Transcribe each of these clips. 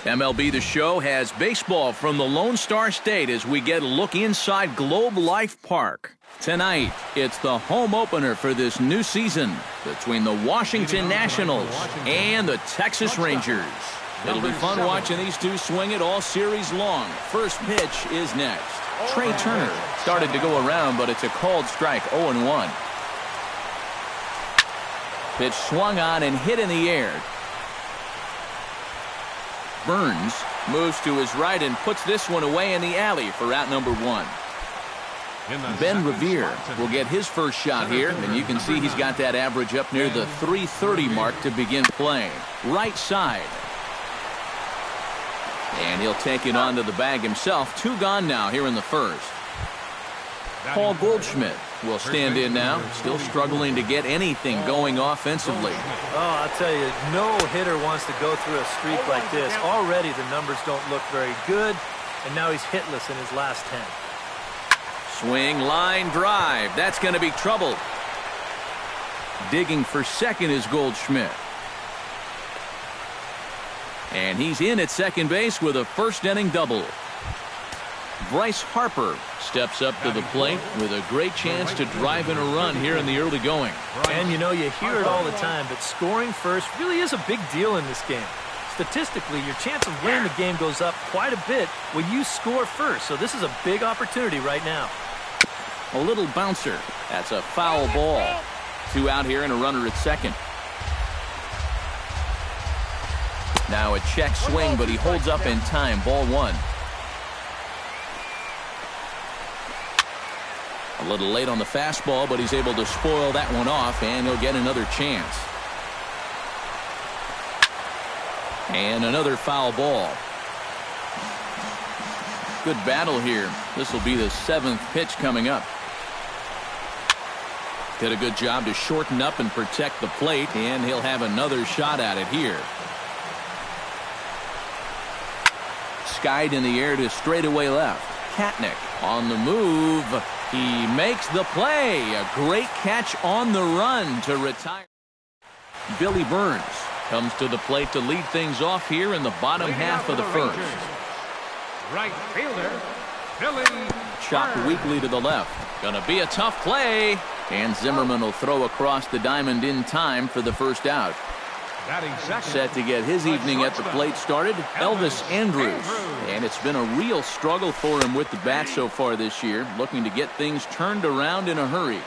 MLB The Show has baseball from the Lone Star State as we get a look inside Globe Life Park. Tonight, it's the home opener for this new season between the Washington Nationals and the Texas Rangers. It'll be fun watching these two swing it all series long. First pitch is next. Trey Turner started to go around, but it's a called strike, 0-1. Pitch swung on and hit in the air. Burns moves to his right and puts this one away in the alley for out number 1. Ben Revere will get his first shot here, and you can see he's got that average up near the 330 mark to begin play. Right side. And he'll take it onto the bag himself. 2 gone now here in the first. Paul Goldschmidt will stand in now, still struggling to get anything going offensively. Oh, I'll tell you, no hitter wants to go through a streak like this. Already the numbers don't look very good, and now he's hitless in his last 10. Swing, line, drive. That's going to be trouble. Digging for second is Goldschmidt. And he's in at second base with a first-inning double. Bryce Harper steps up to the plate with a great chance to drive in a run here in the early going. And you know, you hear it all the time, but scoring first really is a big deal in this game. Statistically, your chance of winning the game goes up quite a bit when you score first, so this is a big opportunity right now. A little bouncer. That's a foul ball. 2 out here and a runner at second. Now a check swing, but he holds up in time. Ball 1. A little late on the fastball, but he's able to spoil that one off, and he'll get another chance. And another foul ball. Good battle here. This will be the 7th pitch coming up. Did a good job to shorten up and protect the plate, and he'll have another shot at it here. Skied in the air to straightaway left. Katnick on the move. He makes the play. A great catch on the run to retire. Billy Burns comes to the plate to lead things off here in the bottom half of the first. Right fielder, Billy Chopped weakly to the left. Gonna be a tough play. And Zimmerman will throw across the diamond in time for the first out. Set to get his evening at the plate started, Elvis Andrus. And it's been a real struggle for him with the bat so far this year, looking to get things turned around in a hurry.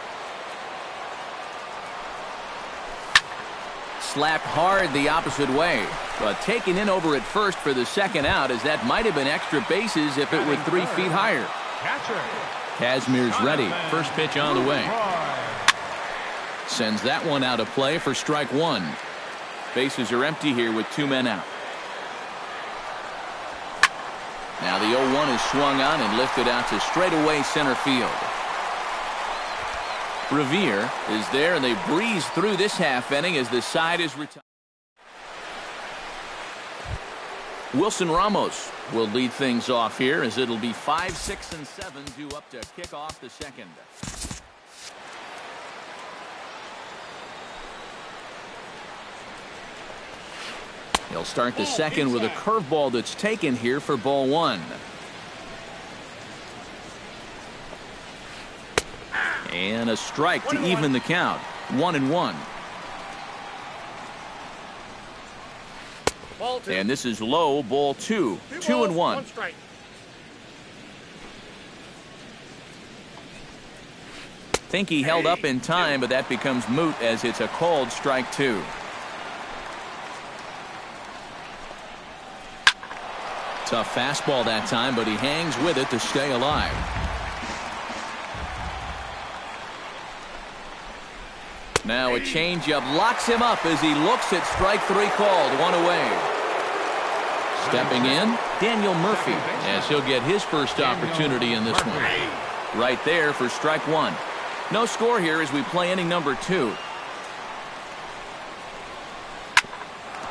Slapped hard the opposite way, but taken in over at first for the second out, as that might have been extra bases if it were 3 feet higher. Kazmir's ready. First pitch on the way. Sends that one out of play for strike 1. Bases are empty here with 2 men out. Now the 0-1 is swung on and lifted out to straightaway center field. Revere is there, and they breeze through this half inning as the side is retired. Wilson Ramos will lead things off here, as it'll be 5, 6, and 7 due up to kick off the second. He'll start the second with a curveball that's taken here for ball 1. And a strike to even the count. 1-1. And this is low, ball 2. 2-1. Think he held up in time, but that becomes moot as it's a called strike 2. Tough fastball that time, but he hangs with it to stay alive. Now a changeup locks him up as he looks at strike 3 called. 1 away. Stepping in, Daniel Murphy, as he'll get his first opportunity in this one. Right there for strike 1. No score here as we play inning number 2.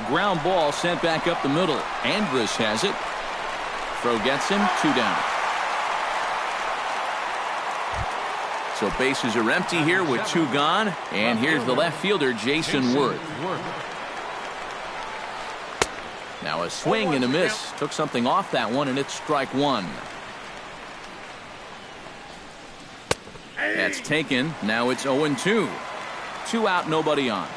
Ground ball sent back up the middle. Andrus has it. Throw gets him. 2 down. So bases are empty here with 2 gone. And here's the left fielder, Jason Worth. Now a swing and a miss. Took something off that one, and it's strike one. That's taken. Now it's 0-2. 2 out, nobody on.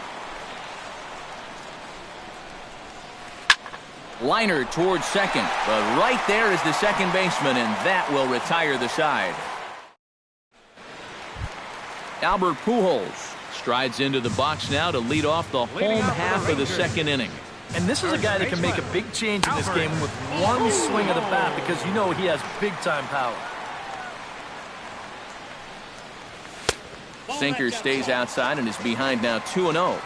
Liner towards second, but right there is the second baseman, and that will retire the side. Albert Pujols strides into the box now to lead off the home half of the second inning. And this is a guy that can make a big change in this game with one swing of the bat, because you know he has big-time power. Sinker stays outside and is behind now 2-0.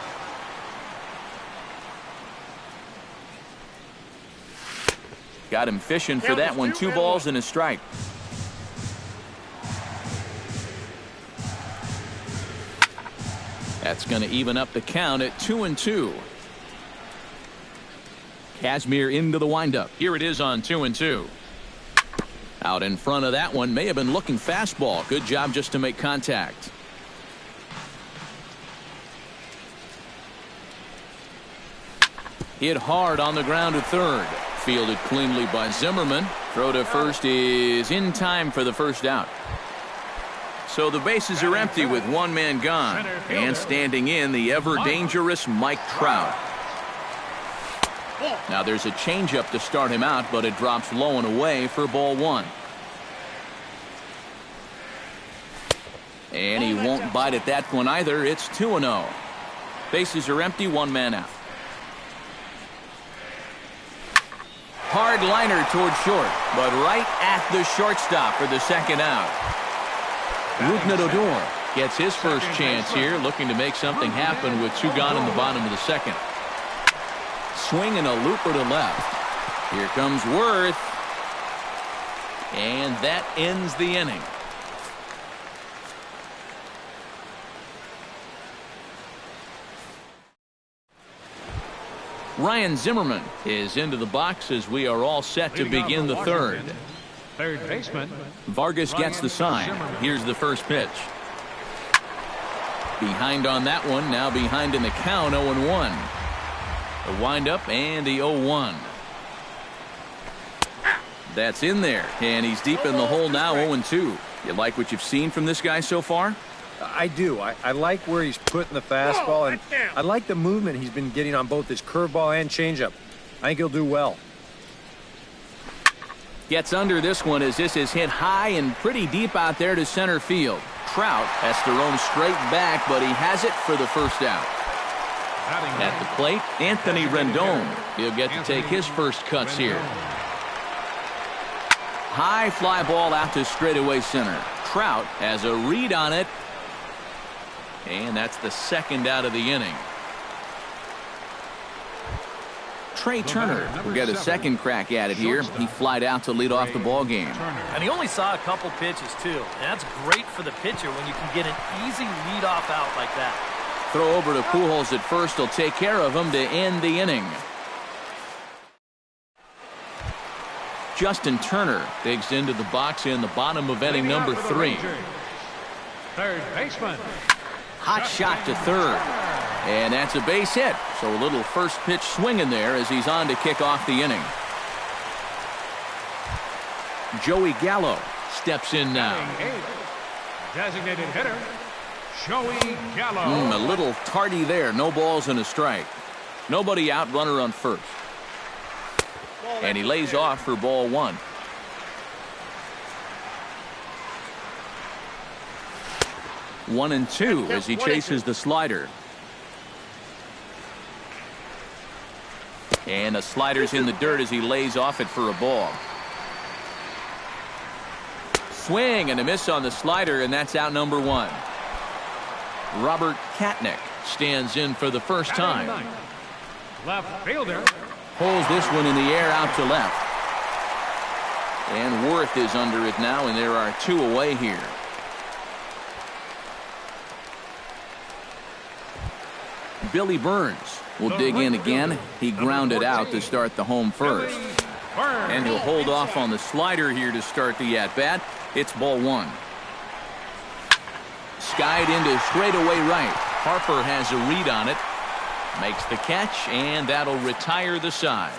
Got him fishing for that one. 2 balls and a strike. That's going to even up the count at 2-2. Kazmir into the windup. Here it is on 2-2. Out in front of that one. May have been looking fastball. Good job just to make contact. Hit hard on the ground to third. Fielded cleanly by Zimmerman. Throw to first is in time for the first out. So the bases are empty with one man gone. And standing in, the ever-dangerous Mike Trout. Now there's a changeup to start him out, but it drops low and away for ball one. And he won't bite at that one either. It's 2-0. Bases are empty, one man out. Hard liner towards short, but right at the shortstop for the second out. Rougned Odor gets his first chance here, looking to make something happen with 2 gone in the bottom of the second. Swing and a looper to left. Here comes Worth. And that ends the inning. Ryan Zimmerman is into the box as we are all set to begin the third. Third baseman. Vargas gets the sign. Here's the first pitch. Behind on that one. Now behind in the count, 0-1. The windup and the 0-1. That's in there, and he's deep in the hole now, 0-2. You like what you've seen from this guy so far? I do. I like where he's putting the fastball, and I like the movement he's been getting on both his curveball and changeup. I think he'll do well. Gets under this one as this is hit high and pretty deep out there to center field. Trout has to roam straight back, but he has it for the first out. At the plate, Anthony Rendon. He'll get to take his first cuts here. High fly ball out to straightaway center. Trout has a read on it. And that's the second out of the inning. Trey Turner will get a second crack at it here. He flied out to lead off the ball game. And he only saw a couple pitches, too. And that's great for the pitcher when you can get an easy leadoff out like that. Throw over to Pujols at first. He'll take care of him to end the inning. Justin Turner digs into the box in the bottom of inning number 3. Third baseman. Hot shot to third. And that's a base hit. So a little first pitch swing in there as he's on to kick off the inning. Joey Gallo steps in now. Designated hitter, Joey Gallo. A little tardy there. No balls and a strike. Nobody out, runner on first. And he lays off for ball one. One and two as he chases the slider. And the slider's in the dirt as he lays off it for a ball. Swing and a miss on the slider, and that's out number 1. Robert Katnick stands in for the first time. Left fielder. Pulls this one in the air out to left. And Worth is under it now, and there are 2 away here. Billy Burns will dig in again. He grounded out to start the home first. And he'll hold off on the slider here to start the at-bat. It's ball 1. Skied into straightaway right. Harper has a read on it. Makes the catch, and that'll retire the side.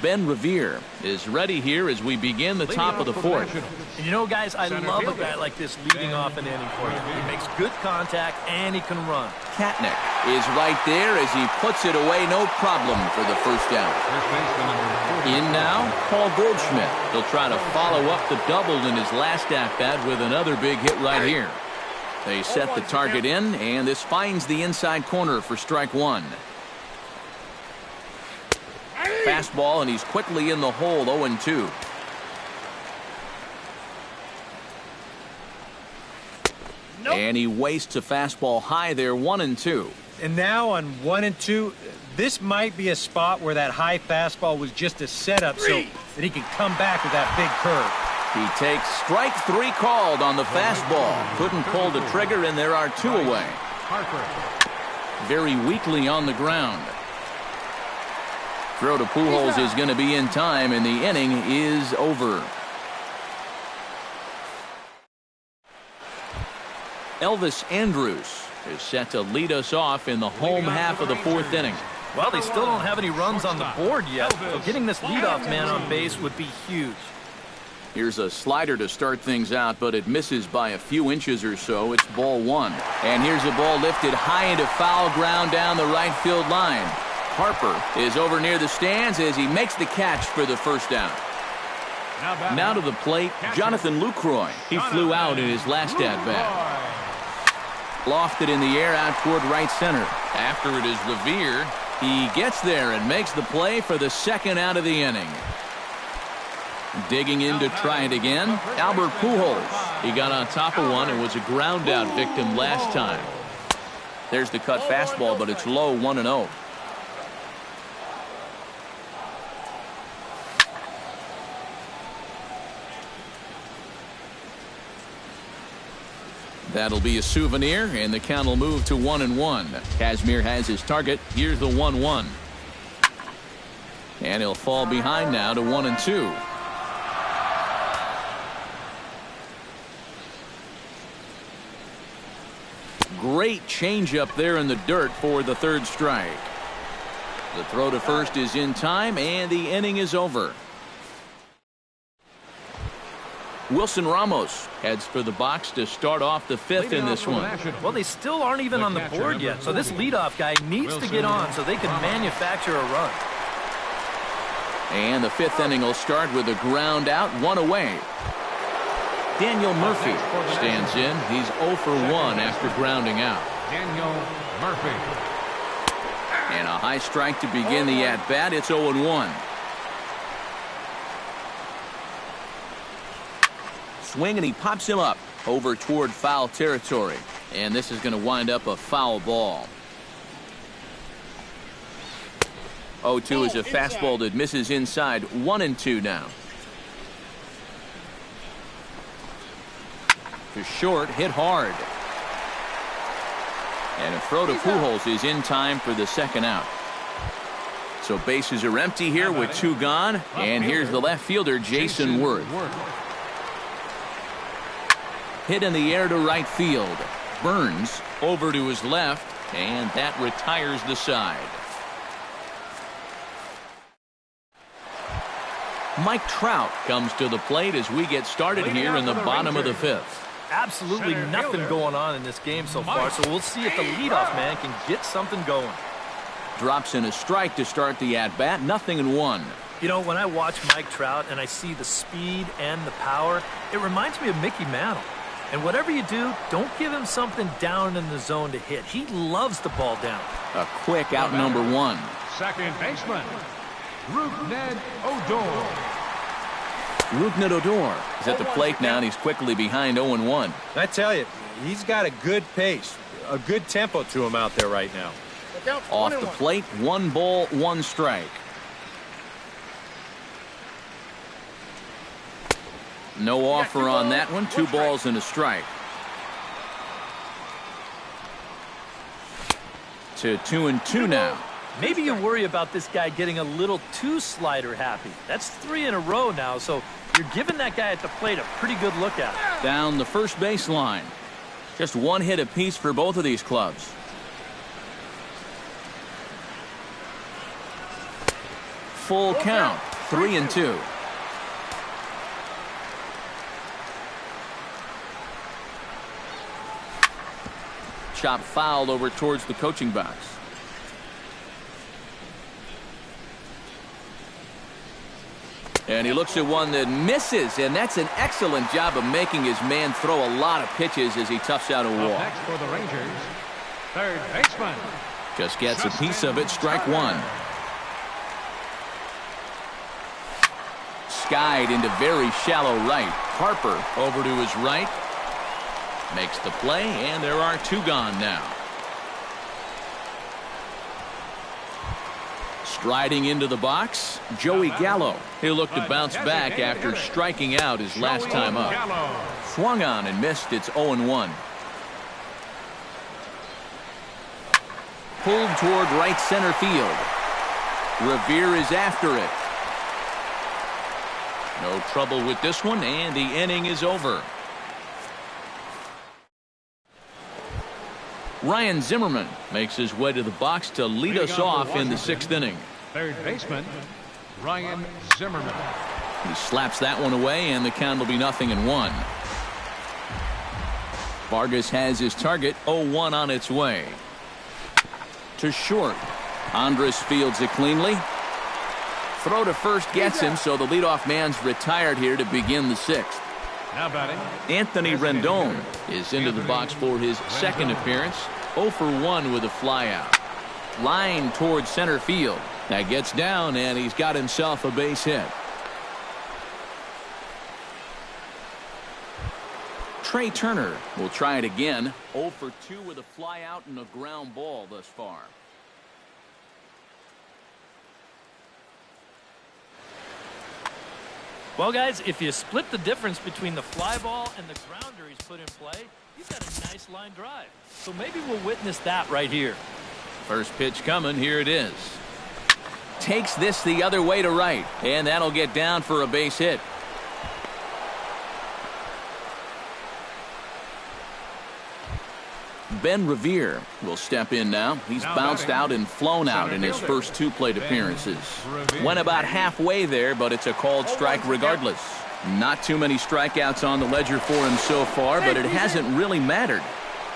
Ben Revere is ready here as we begin the top of the fourth. And you know, guys, I love a guy like this leading off an inning for you. He makes good contact and he can run. Katnick is right there as he puts it away, no problem for the first out. In now, Paul Goldschmidt. He'll try to follow up the double in his last at-bat with another big hit right here. They set the target in, and this finds the inside corner for strike one. Fastball, and he's quickly in the hole, 0-2. And he wastes a fastball high there, 1-2. And now on 1-2, this might be a spot where that high fastball was just a setup so that he can come back with that big curve. He takes strike three called on the fastball. Couldn't pull the trigger, and there are two away. Very weakly on the ground. Throw to Pujols is going to be in time, and the inning is over. Elvis Andrus is set to lead us off in the home half of the fourth inning. Well, they still don't have any runs on the board yet, so getting this leadoff man on base would be huge. Here's a slider to start things out, but it misses by a few inches or so. It's ball one. And here's a ball lifted high into foul ground down the right field line. Harper is over near the stands as he makes the catch for the first down. Now to the plate, Jonathan Lucroy. He flew out in his last at-bat. Lofted in the air out toward right center. After it is Revere, he gets there and makes the play for the second out of the inning. Digging in to try it again, Albert Pujols. He got on top of one and was a ground out victim last time. There's the cut fastball, but it's low, 1-0. That'll be a souvenir, and the count will move to 1-1. Kazmir has his target. Here's the 1-1. And he'll fall behind now to 1-2. Great changeup there in the dirt for the third strike. The throw to first is in time, and the inning is over. Wilson Ramos heads for the box to start off the fifth in this one. Well, they still aren't even on the board yet, so this leadoff guy needs to get on so they can manufacture a run. And the fifth inning will start with a ground out, one away. Daniel Murphy stands in. He's 0 for 1 after grounding out. Daniel Murphy. And a high strike to begin the at-bat. It's 0-1. Swing, and he pops him up over toward foul territory. And this is going to wind up a foul ball. 0-2 is a fastball that misses inside. 1-2 now. To short, hit hard. And a throw to Pujols is in time for the second out. So bases are empty here with two gone. And here's the left fielder, Jason Worth. Hit in the air to right field. Burns over to his left, and that retires the side. Mike Trout comes to the plate as we get started here in the bottom of the fifth. Absolutely nothing going on in this game so far, so we'll see if the leadoff man can get something going. Drops in a strike to start the at-bat, 0-1. You know, when I watch Mike Trout and I see the speed and the power, it reminds me of Mickey Mantle. And whatever you do, don't give him something down in the zone to hit. He loves the ball down. A quick out number one. Second baseman, Rougned Odor. Rougned Odor is at the plate now, and he's quickly behind 0-1. I tell you, he's got a good pace, a good tempo to him out there right now. Off the plate, 1 ball, 1 strike. No offer on that one. 2 balls and a strike. To 2-2 now. Maybe you worry about this guy getting a little too slider happy. That's 3 in a row now, so you're giving that guy at the plate a pretty good look at it. Down the first baseline. Just 1 hit apiece for both of these clubs. Full count. 3-2. Chop foul over towards the coaching box. And he looks at one that misses, and that's an excellent job of making his man throw a lot of pitches as he toughs out a wall. Next for the Rangers, third baseman. Just gets a piece of it, strike one. Skied into very shallow right. Harper over to his right. Makes the play, and there are two gone now. Striding into the box, Joey Gallo. He'll look to bounce back after striking out his last time up. Swung on and missed. It's 0-1. Pulled toward right center field. Revere is after it. No trouble with this one, and the inning is over. Ryan Zimmerman makes his way to the box to lead us off in the 6th inning. Third baseman, Ryan Zimmerman. He slaps that one away, and the count will be 0-1. Vargas has his target, 0-1 on its way. To short. Andres fields it cleanly. Throw to first gets him, so the leadoff man's retired here to begin the 6th. Now batting, Anthony Rendon is into the box for his second appearance. 0 for 1 with a flyout. Line towards center field. That gets down, and he's got himself a base hit. Trey Turner will try it again. 0 for 2 with a flyout and a ground ball thus far. Well, guys, if you split the difference between the fly ball and the grounder he's put in play, he's got a nice line drive. So maybe we'll witness that right here. First pitch coming. Here it is. Takes this the other way to right, and that'll get down for a base hit. Ben Revere will step in now. He's bounced out and flown out in his first 2 plate appearances. Went about halfway there, but it's a called strike regardless. Not too many strikeouts on the ledger for him so far, but it hasn't really mattered.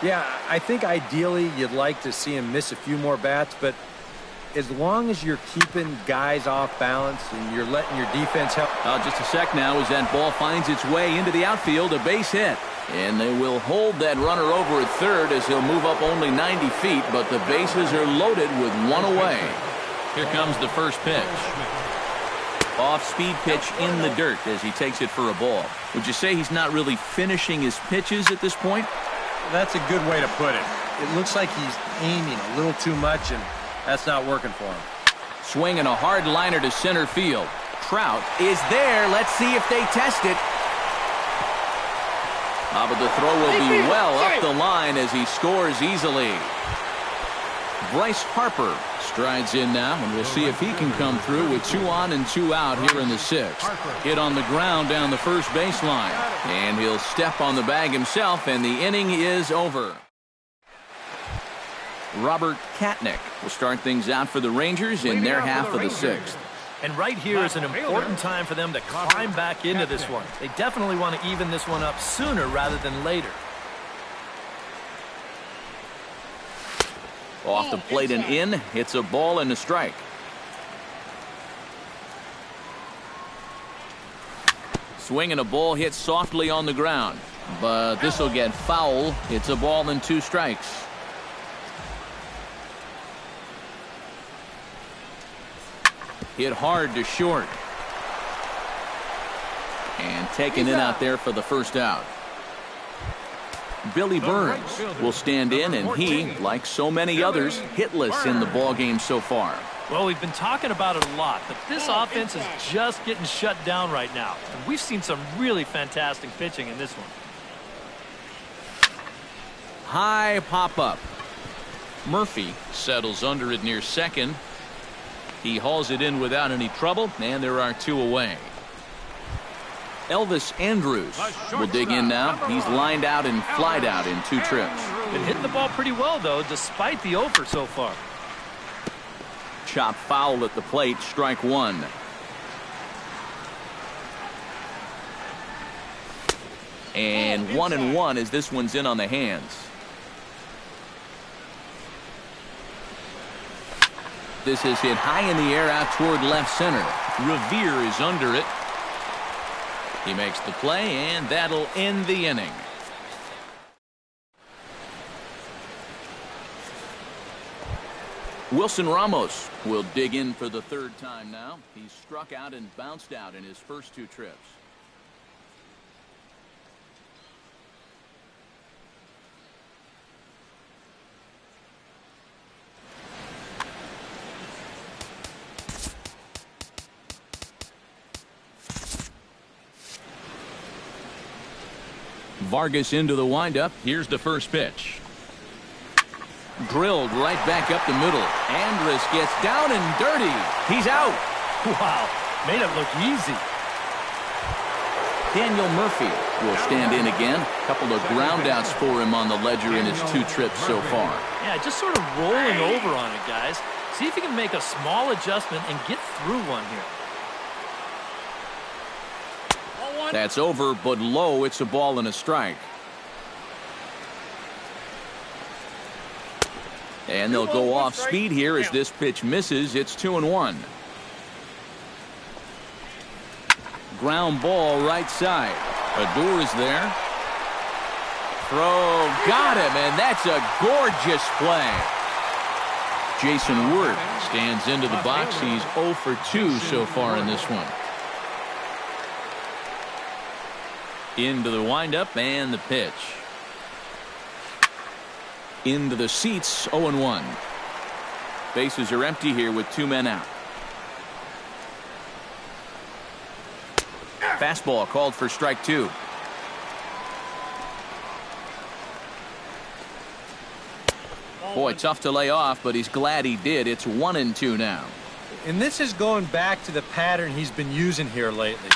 Yeah, I think ideally you'd like to see him miss a few more bats, but as long as you're keeping guys off balance and you're letting your defense help. Just a sec now as that ball finds its way into the outfield, a base hit. And they will hold that runner over at third as he'll move up only 90 feet, but the bases are loaded with one away. Here comes the first pitch. Off-speed pitch in the dirt as he takes it for a ball. Would you say he's not really finishing his pitches at this point? That's a good way to put it. It looks like he's aiming a little too much, and that's not working for him. Swinging a hard liner to center field. Trout is there. Let's see if they test it. But the throw will be well up the line as he scores easily. Bryce Harper strides in now, and we'll see if he can come through with 2 on and 2 out here in the 6th. Hit on the ground down the first baseline, and he'll step on the bag himself, and the inning is over. Robert Katnick will start things out for the Rangers in their half of the 6th. And right here is an important time for them to climb back into this one. They definitely want to even this one up sooner rather than later. Off the plate and in. It's a ball and a strike. Swinging a ball hit softly on the ground. But this will get foul. It's a ball and 2 strikes. Hit hard to short. And taken in out there for the first out. Billy Burns will stand in, and he, like so many others, hitless in the ballgame so far. Well, we've been talking about it a lot, but this offense is just getting shut down right now. And we've seen some really fantastic pitching in this one. High pop-up. Murphy settles under it near second. He hauls it in without any trouble, and there are 2 away. Elvis Andrus will dig in now. He's lined out and flied out in 2 trips. Been hitting the ball pretty well, though, despite the over so far. Chop foul at the plate, strike 1. And 1-1 as this one's in on the hands. This is hit high in the air out toward left center. Revere is under it. He makes the play, and that'll end the inning. Wilson Ramos will dig in for the third time now. He's struck out and bounced out in his first two trips. Vargas into the windup. Here's the first pitch. Drilled right back up the middle. Andrus gets down and dirty. He's out. Wow, made it look easy. Daniel Murphy will stand in again. A couple of groundouts for him on the ledger in his two trips so far. Yeah, just sort of rolling over on it, guys. See if you can make a small adjustment and get through one here. That's over, but low. It's a ball and a strike. And they'll go off speed here as this pitch misses. It's 2-1. Ground ball right side. Adore is there. Throw, got him, and that's a gorgeous play. Jason Ward stands into the box. He's 0 for 2 so far in this one. Into the windup and the pitch. Into the seats, 0-1. Bases are empty here with 2 men out. Fastball called for strike 2. Boy, tough to lay off, but he's glad he did. It's 1-2 now. And this is going back to the pattern he's been using here lately.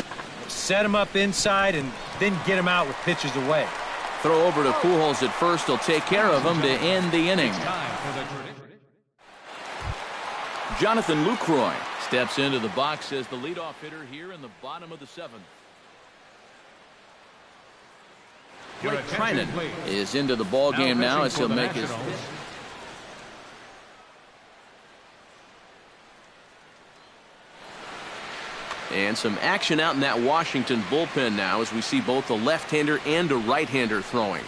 Set him up inside and then get him out with pitches away. Throw over to Pujols at first. He'll take care of him to end the inning. Jonathan Lucroy steps into the box as the leadoff hitter here in the bottom of the 7th. Blake Trinan is into the ball game now as he'll make his pitch. And some action out in that Washington bullpen now as we see both a left-hander and a right-hander throwing.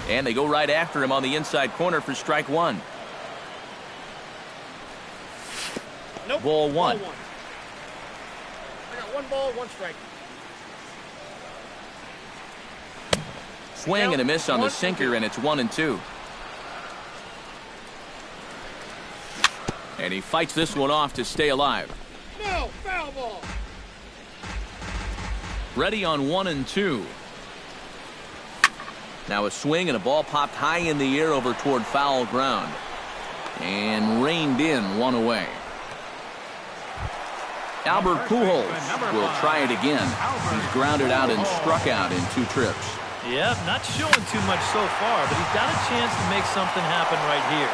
And they go right after him on the inside corner for strike 1. Nope. Ball 1. I got 1 ball, 1 strike. Swing and a miss on the sinker, and it's 1-2. And he fights this one off to stay alive. No, foul ball. Ready on 1-2. Now a swing and a ball popped high in the air over toward foul ground. And reined in, 1 away. Albert Pujols will try it again. He's grounded out and struck out in 2 trips. Yep, not showing too much so far, but he's got a chance to make something happen right here.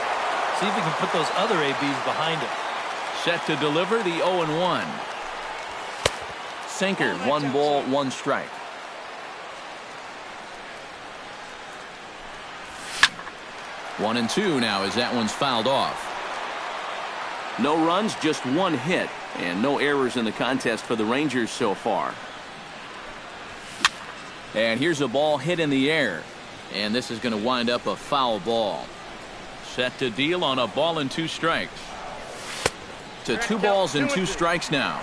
See if he can put those other ABs behind him. Set to deliver the 0-1. Sinker, 1 ball, 1 strike. One and 2 now as that one's fouled off. No runs, just 1 hit, and no errors in the contest for the Rangers so far. And here's a ball hit in the air, and this is going to wind up a foul ball. Set to deal on a ball and 2 strikes. To 2 balls and 2 strikes now.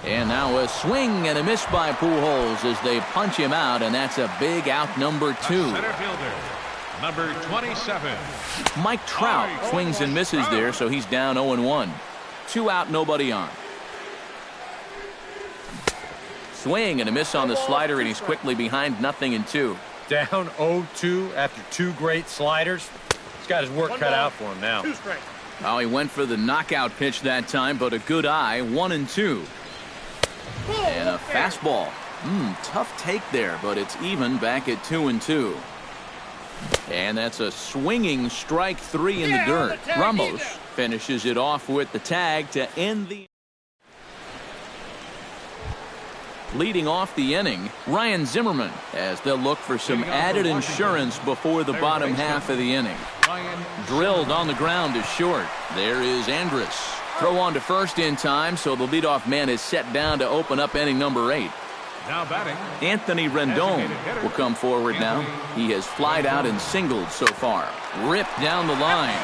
And now a swing and a miss by Pujols as they punch him out, and that's a big out, number 2. Center fielder, number 27. Mike Trout swings and misses there, so he's down 0-1. 2 out, nobody on. Swing and a miss on the slider, and he's quickly behind 0-2. Down 0-2 after 2 great sliders. He's got his work cut out for him now. 2 strikes. Well, he went for the knockout pitch that time, but a good eye, 1-2. And a fastball. Tough take there, but it's even back at 2-2. And that's a swinging strike 3 in the dirt. Ramos finishes it off with the tag to end the... Leading off the inning, Ryan Zimmerman, as they'll look for some added insurance before the bottom half of the inning. Drilled on the ground is short. There is Andrus. Throw on to first in time, so the leadoff man is set down to open up inning number 8. Now batting, Anthony Rendon will come forward now. He has flied out and singled so far. Ripped down the line.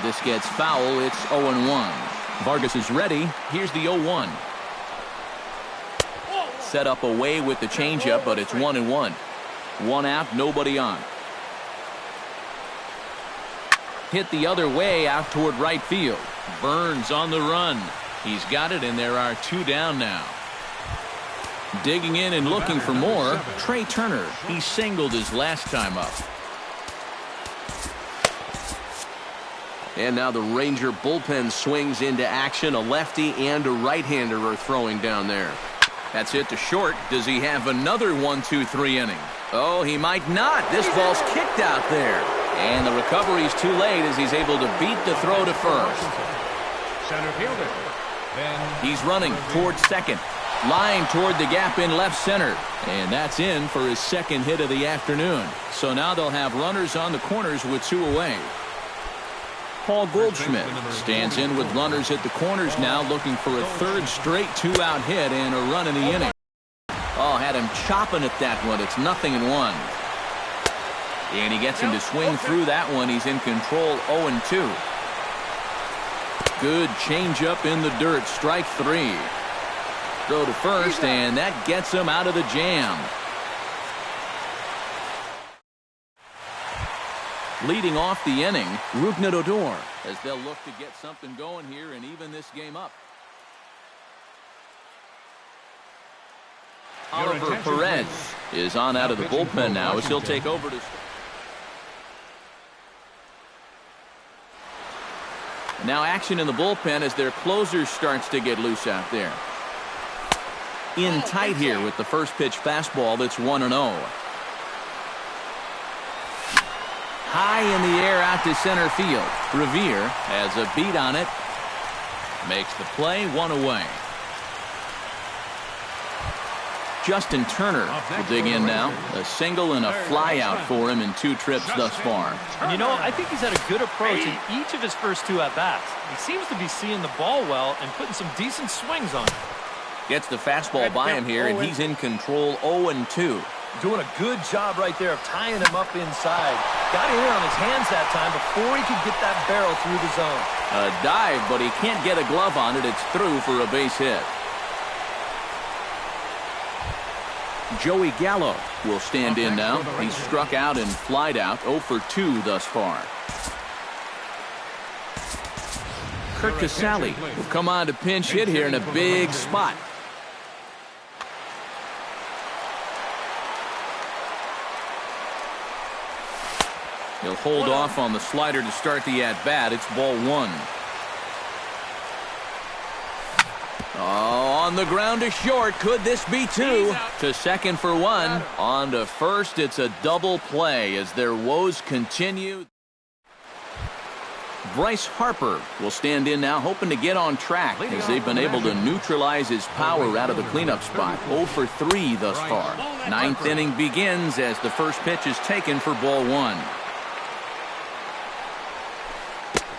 This gets foul. It's 0-1. Vargas is ready. Here's the 0-1. Set up away with the changeup, but it's 1-1. One out, nobody on. Hit the other way out toward right field. Burns on the run. He's got it, and there are 2 down now. Digging in and looking for more, Trey Turner. He singled his last time up. And now the Ranger bullpen swings into action. A lefty and a right-hander are throwing down there. That's hit to short. Does he have another 1-2-3 inning? Oh, he might not. This ball's kicked out there. And the recovery's too late as he's able to beat the throw to first. center fielder. He's running toward second. Line toward the gap in left center. And that's in for his second hit of the afternoon. So now they'll have runners on the corners with 2 away. Paul Goldschmidt stands in with runners at the corners now, looking for a third straight 2-out hit and a run in the inning. Oh, had him chopping at that one. It's 0-1. And he gets him to swing through that one. He's in control, 0-2. Good changeup in the dirt, strike 3. Throw to first, and that gets him out of the jam. Leading off the inning, Rougned Odor, as they'll look to get something going here and even this game up. Oliver Perez is on out of the bullpen now as he'll take over to... Now action in the bullpen as their closer starts to get loose out there. In tight here with the first pitch fastball that's 1-0. High in the air out to center field. Revere has a beat on it. Makes the play, 1 away. Justin Turner will dig in now. A single and a fly out for him in 2 trips thus far. And you know, I think he's had a good approach in each of his first 2 at-bats. He seems to be seeing the ball well and putting some decent swings on it. Gets the fastball by him here, and he's in control, 0-2. Doing a good job right there of tying him up inside. Got it in on his hands that time before he could get that barrel through the zone. A dive, but he can't get a glove on it. It's through for a base hit. Joey Gallo will stand in now. He's struck out and flied out, 0 for 2 thus far. Kurt Casale will come on to pinch hit here in a big spot. He'll hold off on the slider to start the at-bat. It's ball 1. Oh, on the ground to short. Could this be 2? To second for 1. On to first. It's a double play as their woes continue. Bryce Harper will stand in now, hoping to get on track as they've been able to neutralize his power out of the cleanup spot. 0 for 3 thus far. 9th inning begins as the first pitch is taken for ball 1.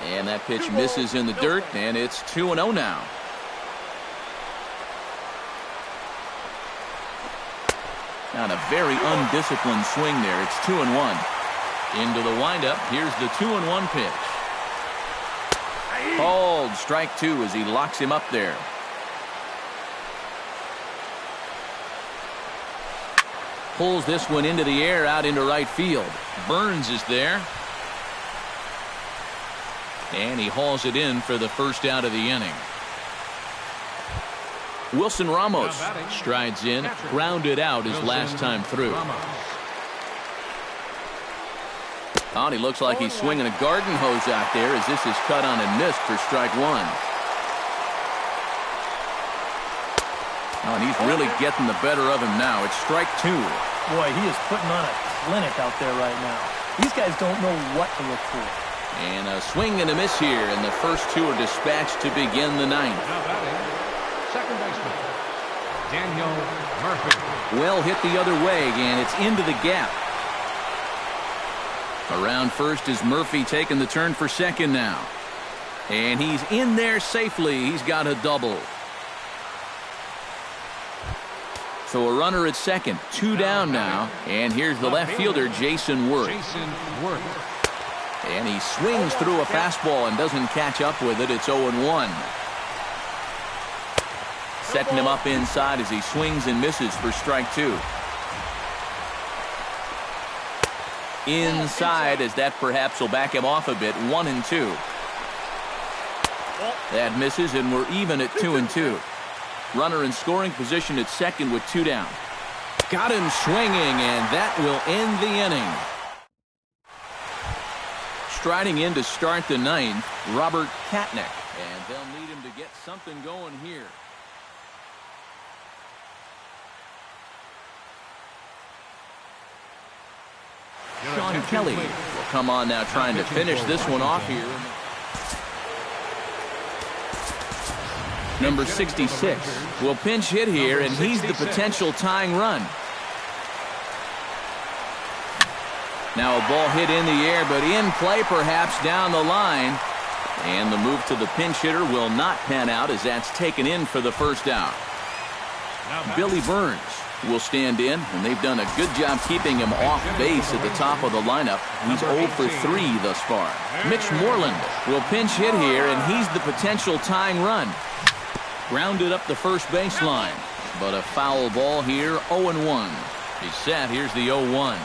And that pitch misses in the dirt, and it's 2-0 now. Not a very undisciplined swing there. It's 2-1. Into the windup. Here's the 2-1 pitch. Called strike 2 as he locks him up there. Pulls this one into the air out into right field. Burns is there. And he hauls it in for the first out of the inning. Wilson Ramos strides in, grounded out his last time through. Oh, he looks like he's swinging a garden hose out there as this is cut on and missed for strike 1. Oh, and he's really getting the better of him now. It's strike 2. Boy, he is putting on a clinic out there right now. These guys don't know what to look for. And a swing and a miss here, and the first 2 are dispatched to begin the 9th. Now batting, second baseman, Daniel Murphy. Well hit the other way, and it's into the gap. Around first is Murphy taking the turn for second now. And he's in there safely. He's got a double. So a runner at second, 2 down now. And here's the left fielder, Jason Worth. And he swings through a fastball and doesn't catch up with it. It's 0-1. Setting him up inside as he swings and misses for strike 2. Inside as that perhaps will back him off a bit. 1-2. That misses, and we're even at 2-2. Runner in scoring position at second with 2 down. Got him swinging, and that will end the inning. Striding in to start the 9th, Robert Katnick. And they'll need him to get something going here. Sean Kelly will come on now trying to finish this one off here. Number 66 will pinch hit here, and he's the potential tying run. Now a ball hit in the air, but in play perhaps down the line. And the move to the pinch hitter will not pan out as that's taken in for the first out. Billy Burns will stand in, and they've done a good job keeping him off base at the top of the lineup. He's 0 for 3 thus far. Mitch Moreland will pinch hit here, and he's the potential tying run. Grounded up the first baseline, but a foul ball here, 0-1. He's set. Here's the 0-1.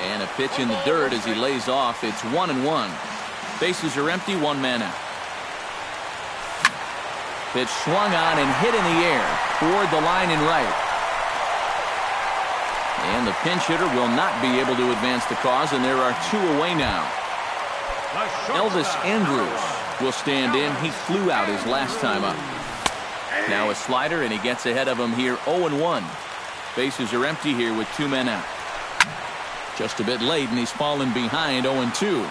And a pitch in the dirt as he lays off. It's 1-1. Bases are empty, 1 man out. Pitch swung on and hit in the air toward the line and right. And the pinch hitter will not be able to advance the cause, and there are 2 away now. Elvis Andrews will stand in. He flew out his last time up. Now a slider, and he gets ahead of him here, 0-1. Bases are empty here with 2 men out. Just a bit late, and he's fallen behind, 0-2.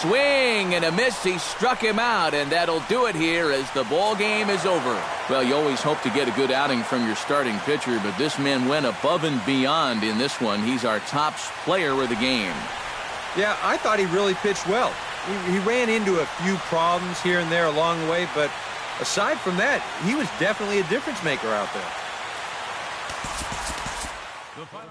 Swing and a miss. He struck him out, and that'll do it here as the ball game is over. Well, you always hope to get a good outing from your starting pitcher, but this man went above and beyond in this one. He's our top player of the game. Yeah, I thought he really pitched well. He ran into a few problems here and there along the way, but aside from that, he was definitely a difference maker out there. The final